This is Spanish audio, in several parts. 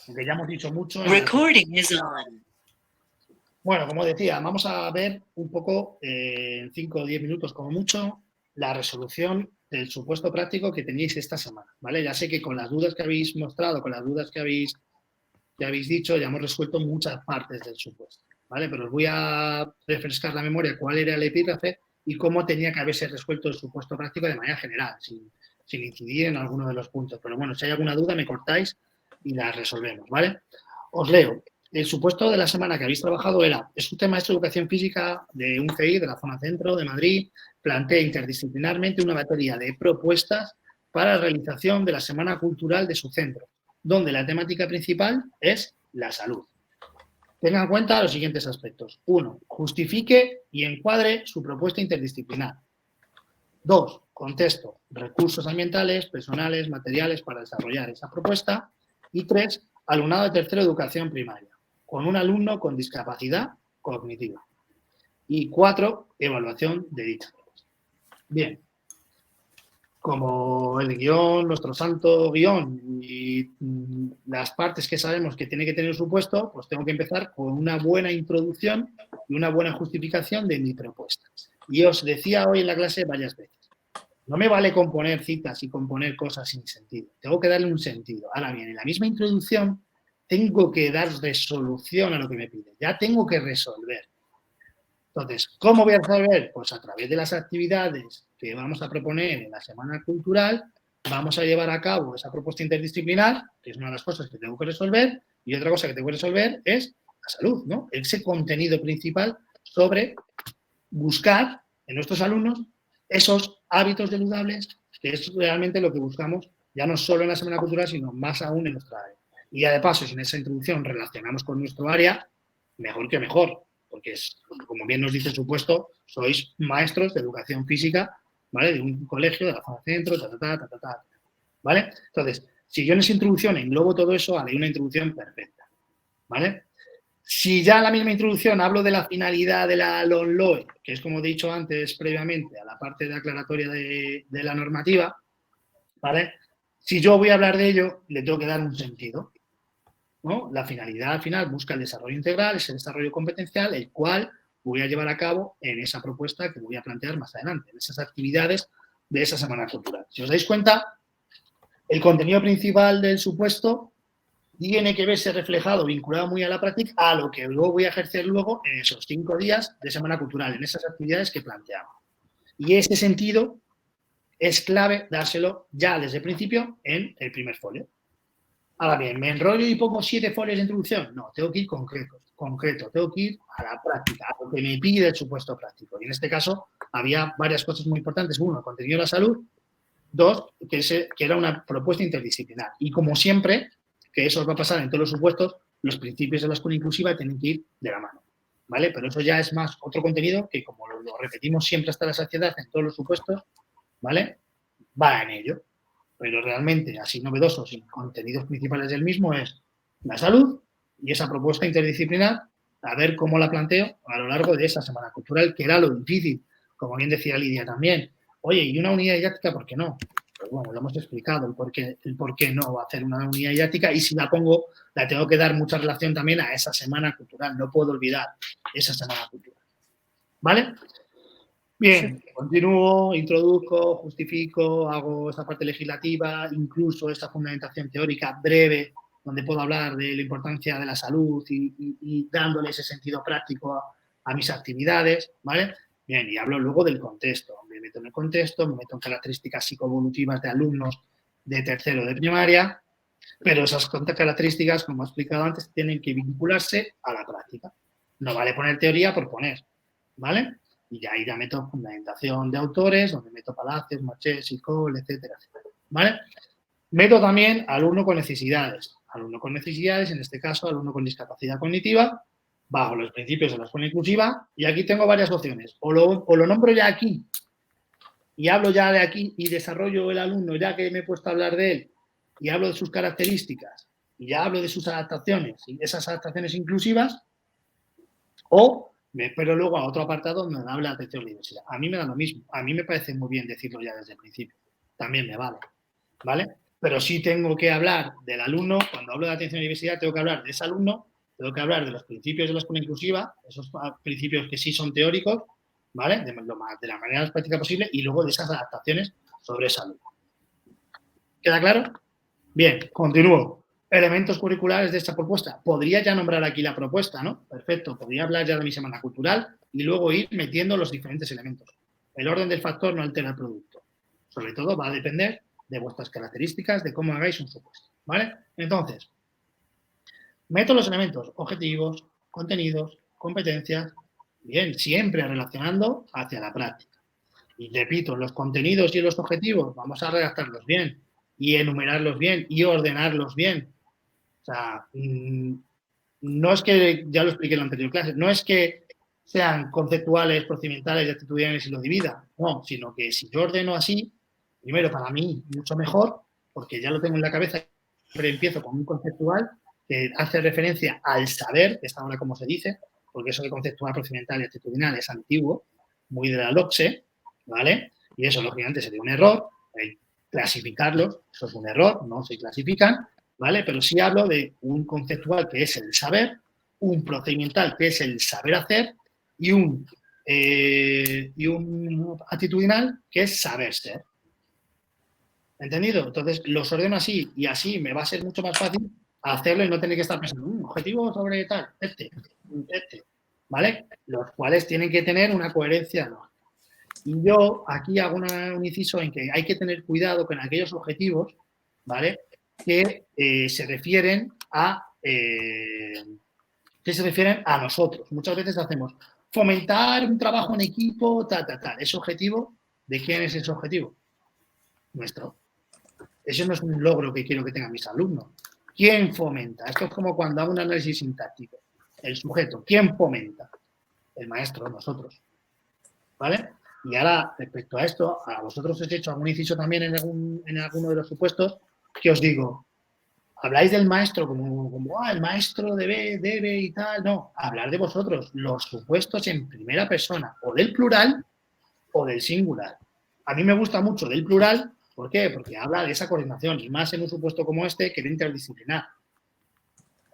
aunque ya hemos dicho mucho. Recording is on. Bueno, como decía, vamos a ver un poco, en 5 o 10 minutos como mucho, la resolución del supuesto práctico que teníais esta semana, ¿vale? Ya sé que con las dudas que habéis mostrado, con las dudas que habéis dicho, ya hemos resuelto muchas partes del supuesto, ¿vale? Pero os voy a refrescar la memoria cuál era el epígrafe y cómo tenía que haberse resuelto el supuesto práctico de manera general, sin incidir en alguno de los puntos. Pero bueno, si hay alguna duda me cortáis y la resolvemos, ¿vale? Os leo. El supuesto de la semana que habéis trabajado era, es un maestro de educación física de un CI de la zona centro de Madrid, plantea interdisciplinarmente una batería de propuestas para la realización de la semana cultural de su centro, donde la temática principal es la salud. Tengan en cuenta los siguientes aspectos. 1. Justifique y encuadre su propuesta interdisciplinar. 2. Contexto, recursos ambientales, personales, materiales para desarrollar esa propuesta. Y 3. Alumnado de tercero de educación primaria, con un alumno con discapacidad cognitiva. Y 4. Evaluación de dicha propuesta. Bien. Como el guión, nuestro santo guión y las partes que sabemos que tiene que tener supuesto, pues tengo que empezar con una buena introducción y una buena justificación de mi propuesta. Y os decía hoy en la clase varias veces, no me vale componer citas y componer cosas sin sentido, tengo que darle un sentido. Ahora bien, en la misma introducción tengo que dar resolución a lo que me pide, ya tengo que resolver. Entonces, ¿cómo voy a resolver? Pues a través de las actividades que vamos a proponer en la Semana Cultural, vamos a llevar a cabo esa propuesta interdisciplinar, que es una de las cosas que tengo que resolver, y otra cosa que tengo que resolver es la salud, ¿no? Ese contenido principal sobre buscar en nuestros alumnos esos hábitos saludables, que es realmente lo que buscamos, ya no solo en la Semana Cultural, sino más aún en nuestra área. Y ya de paso, si en esa introducción relacionamos con nuestro área, mejor que mejor, porque es, como bien nos dice el supuesto, sois maestros de educación física, ¿vale? De un colegio, de la zona centro, ¿vale? Entonces, si yo en esa introducción englobo todo eso, haré una introducción perfecta, ¿vale? Si ya en la misma introducción hablo de la finalidad de la LOMLOE, que es como he dicho antes previamente a la parte de aclaratoria de la normativa, ¿vale? Si yo voy a hablar de ello, le tengo que dar un sentido, ¿no? La finalidad al final busca el desarrollo integral, ese desarrollo competencial, el cual voy a llevar a cabo en esa propuesta que voy a plantear más adelante, en esas actividades de esa semana cultural. Si os dais cuenta, el contenido principal del supuesto tiene que verse reflejado, vinculado muy a la práctica, a lo que luego voy a ejercer luego en esos 5 días de semana cultural, en esas actividades que planteamos. Y ese sentido es clave dárselo ya desde el principio en el primer folio. Ahora bien, ¿me enrollo y pongo 7 folios de introducción? No, tengo que ir concreto, tengo que ir a la práctica, a lo que me pide el supuesto práctico. Y en este caso había varias cosas muy importantes. 1, el contenido de la salud. 2, que era una propuesta interdisciplinar. Y como siempre, que eso os va a pasar en todos los supuestos, los principios de la escuela inclusiva tienen que ir de la mano, ¿vale? Pero eso ya es más otro contenido que, como lo repetimos siempre hasta la saciedad en todos los supuestos, ¿vale? Va en ello. Pero realmente, así novedosos y contenidos principales del mismo es la salud y esa propuesta interdisciplinar, a ver cómo la planteo a lo largo de esa semana cultural, que era lo difícil, como bien decía Lidia también. Oye, ¿y una unidad didáctica por qué no? Pues bueno, lo hemos explicado, el por qué no va a hacer una unidad didáctica, y si la pongo, la tengo que dar mucha relación también a esa semana cultural, no puedo olvidar esa semana cultural. ¿Vale? Bien, continúo, introduzco, justifico, hago esa parte legislativa, incluso esta fundamentación teórica breve, donde puedo hablar de la importancia de la salud y dándole ese sentido práctico a mis actividades, ¿vale? Bien, y hablo luego del contexto. Me meto en el contexto, me meto en características psicoevolutivas de alumnos de tercero de primaria, pero esas características, como he explicado antes, tienen que vincularse a la práctica. No vale poner teoría por poner, ¿vale? Y ahí ya meto fundamentación de autores, donde meto Palacios, Marchés, Sicol, etcétera, etcétera, ¿vale? Meto también alumno con necesidades. Alumno con necesidades, en este caso, alumno con discapacidad cognitiva, bajo los principios de la escuela inclusiva, y aquí tengo varias opciones. O lo nombro ya aquí, y hablo ya de aquí, y desarrollo el alumno, ya que me he puesto a hablar de él, y hablo de sus características, y ya hablo de sus adaptaciones, y esas adaptaciones inclusivas, o me espero luego a otro apartado donde me habla de atención a la diversidad. A mí me da lo mismo. A mí me parece muy bien decirlo ya desde el principio. También me vale. ¿Vale? pero sí tengo que hablar del alumno. Cuando hablo de atención y diversidad, tengo que hablar de ese alumno, tengo que hablar de los principios de la escuela inclusiva, esos principios que sí son teóricos, ¿vale? De la manera más práctica posible, y luego de esas adaptaciones sobre ese alumno. ¿Queda claro? Bien, continúo. Elementos curriculares de esta propuesta. Podría ya nombrar aquí la propuesta, ¿no? Perfecto. Podría hablar ya de mi semana cultural y luego ir metiendo los diferentes elementos. El orden del factor no altera el producto. Sobre todo va a depender de vuestras características, de cómo hagáis un supuesto, ¿vale? Entonces, meto los elementos, objetivos, contenidos, competencias, bien, siempre relacionando hacia la práctica. Y repito, los contenidos y los objetivos, vamos a redactarlos bien y enumerarlos bien y ordenarlos bien. O sea, no es que, ya lo expliqué en la anterior clase, no es que sean conceptuales, procedimentales y actitudinales y lo divida, no, sino que si yo ordeno así, primero para mí mucho mejor, porque ya lo tengo en la cabeza, siempre empiezo con un conceptual que hace referencia al saber, que es ahora como se dice, porque eso de conceptual, procedimental y actitudinal es antiguo, muy de la LOCSE, ¿vale? Y eso, lógicamente, sería un error. Clasificarlos, eso es un error, no se clasifican, ¿vale? Pero sí hablo de un conceptual que es el saber, un procedimental que es el saber hacer y un actitudinal que es saber ser. ¿Entendido? Entonces, los ordeno así y así me va a ser mucho más fácil hacerlo y no tener que estar pensando, objetivo sobre tal, ¿vale? Los cuales tienen que tener una coherencia, ¿no? Y yo aquí hago un inciso en que hay que tener cuidado con aquellos objetivos, ¿vale? Que se refieren a nosotros. Muchas veces hacemos fomentar un trabajo en equipo, tal. ¿Ese objetivo? ¿De quién es ese objetivo? Nuestro. Eso no es un logro que quiero que tengan mis alumnos. ¿Quién fomenta? Esto es como cuando hago un análisis sintáctico. El sujeto. ¿Quién fomenta? El maestro, nosotros. ¿Vale? Y ahora, respecto a esto, a vosotros os he hecho algún inciso también en alguno de los supuestos que os digo, habláis del maestro como el maestro debe y tal. No, hablar de vosotros, los supuestos en primera persona, o del plural o del singular. A mí me gusta mucho del plural, ¿por qué? Porque habla de esa coordinación, y más en un supuesto como este, que es interdisciplinar.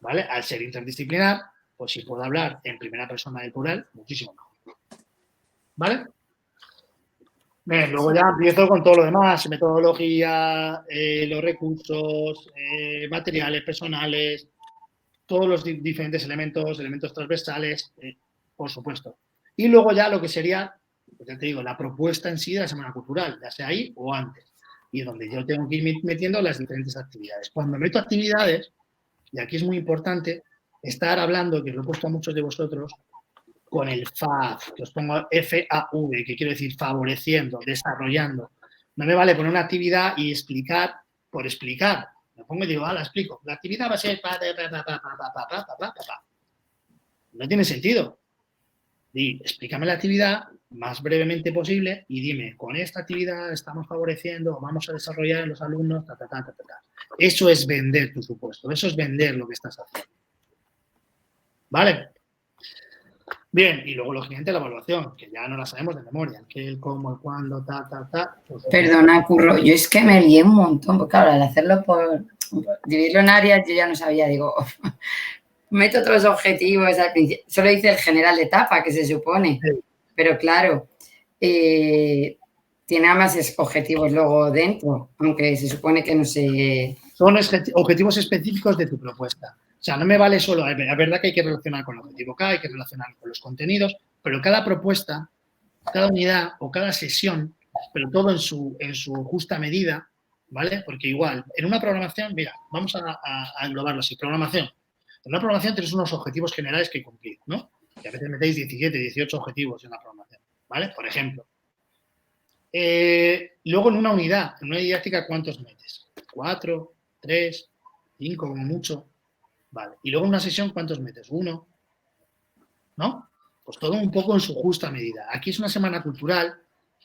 ¿Vale? Al ser interdisciplinar, pues si puedo hablar en primera persona del plural, muchísimo mejor. ¿Vale? Bien, luego ya empiezo con todo lo demás, metodología, los recursos, materiales personales, todos los diferentes elementos transversales, por supuesto. Y luego ya lo que sería, pues ya te digo, la propuesta en sí de la semana cultural, ya sea ahí o antes, y donde yo tengo que ir metiendo las diferentes actividades. Cuando meto actividades, y aquí es muy importante estar hablando, que lo he puesto a muchos de vosotros, con el FAV, que os pongo F-A-V, que quiere decir favoreciendo, desarrollando. No me vale poner una actividad y explicar por explicar. Me pongo y digo, la explico. La actividad va a ser no tiene sentido. Explícame la actividad más brevemente posible y dime, con esta actividad estamos favoreciendo, vamos a desarrollar en los alumnos, Eso es vender tu supuesto, eso es vender lo que estás haciendo. ¿Vale? Bien, y luego, lógicamente, la evaluación, que ya no la sabemos de memoria. El qué, el cómo, el cuándo, Pues, perdona, Curro, yo es que me lié un montón, porque claro, al hacerlo por dividirlo en áreas, yo ya no sabía, digo, meto otros objetivos al principio. Solo hice el general de etapa, que se supone, sí. Pero claro, tiene más objetivos luego dentro, aunque se supone que no se... Son objetivos específicos de tu propuesta. O sea, no me vale solo, es verdad que hay que relacionar con el objetivo K, hay que relacionar con los contenidos, pero cada propuesta, cada unidad o cada sesión, pero todo en su justa medida, ¿vale? Porque igual, en una programación, mira, vamos a englobarlo así, programación. En una programación tienes unos objetivos generales que cumplir, ¿no? Que a veces metéis 17, 18 objetivos en la programación, ¿vale? Por ejemplo. Luego en una unidad, en una didáctica, ¿cuántos metes? 4, 3, 5 como mucho. Vale. Y luego en una sesión, ¿cuántos metes? 1. ¿No? Pues todo un poco en su justa medida. Aquí es una semana cultural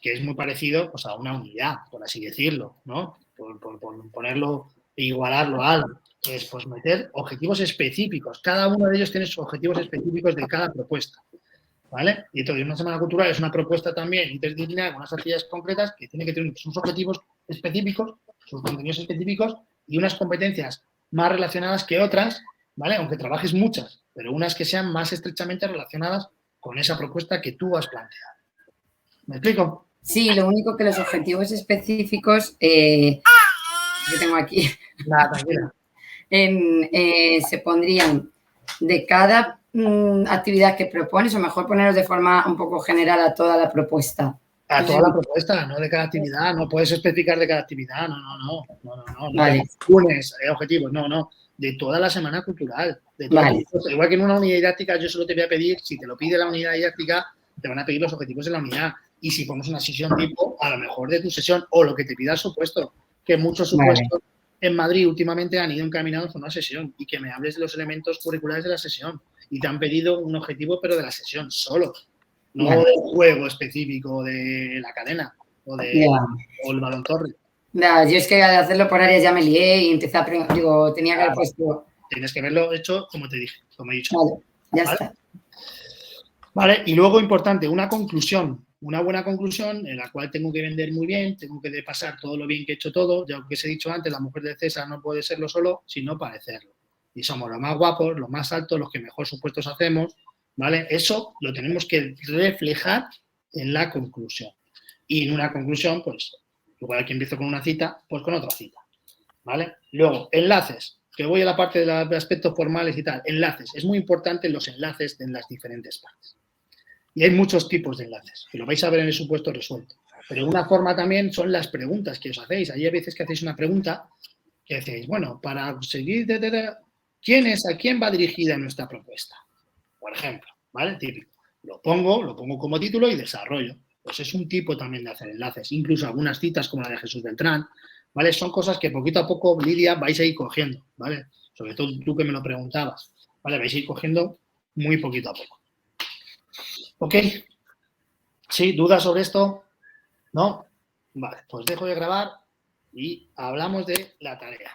que es muy parecido pues, a una unidad, por así decirlo, ¿no? Por ponerlo e igualarlo a algo. Es pues meter objetivos específicos. Cada uno de ellos tiene sus objetivos específicos de cada propuesta. ¿Vale? Y entonces una semana cultural es una propuesta también interdisciplinar con unas actividades concretas que tiene que tener sus objetivos específicos sus contenidos específicos y unas competencias más relacionadas que otras, ¿vale? Aunque trabajes muchas, pero unas que sean más estrechamente relacionadas con esa propuesta que tú has planteado. ¿Me explico? Sí, lo único que los objetivos específicos que tengo aquí Nada, tranquila. Se pondrían de cada actividad que propones, o mejor ponerlos de forma un poco general a toda la propuesta. A toda la propuesta, no de cada actividad, no puedes especificar de cada actividad, no. Vale. Lunes, objetivos, no, de toda la semana cultural, de toda vale. Igual que en una unidad didáctica yo solo te voy a pedir, si te lo pide la unidad didáctica, te van a pedir los objetivos de la unidad. Y si pones una sesión tipo, a lo mejor de tu sesión, o lo que te pida el supuesto, que muchos supuestos en Madrid últimamente han ido encaminados con una sesión, y que me hables de los elementos curriculares de la sesión, y te han pedido un objetivo, pero de la sesión solo. No del juego específico de la cadena o el balón torre. Yo es que al hacerlo por áreas ya me lié y empecé a tenía que haber puesto... Tienes que haberlo hecho como te dije, como he dicho. Vale, ya está. Vale, y luego importante, una conclusión. Una buena conclusión en la cual tengo que vender muy bien, tengo que pasar todo lo bien que he hecho todo. Ya que os he dicho antes, la mujer de César no puede serlo solo, sino parecerlo. Y somos los más guapos, los más altos, los que mejor supuestos hacemos, ¿vale? Eso lo tenemos que reflejar en la conclusión. Y en una conclusión, pues, igual que empiezo con una cita, pues con otra cita, ¿vale? Luego, enlaces, que voy a la parte de aspectos formales y tal. Enlaces, es muy importante los enlaces en las diferentes partes. Y hay muchos tipos de enlaces, que lo vais a ver en el supuesto resuelto. Pero una forma también son las preguntas que os hacéis. Hay veces que hacéis una pregunta que decís, bueno, para seguir, ¿a quién va dirigida nuestra propuesta? Por ejemplo, ¿vale? Típico. Lo pongo como título y desarrollo. Pues es un tipo también de hacer enlaces. Incluso algunas citas como la de Jesús Beltrán, ¿vale? Son cosas que poquito a poco, Lidia, vais a ir cogiendo, ¿vale? Sobre todo tú que me lo preguntabas, ¿vale? Vais a ir cogiendo muy poquito a poco. ¿Ok? ¿Sí? ¿Dudas sobre esto? ¿No? Vale, pues dejo de grabar y hablamos de la tarea.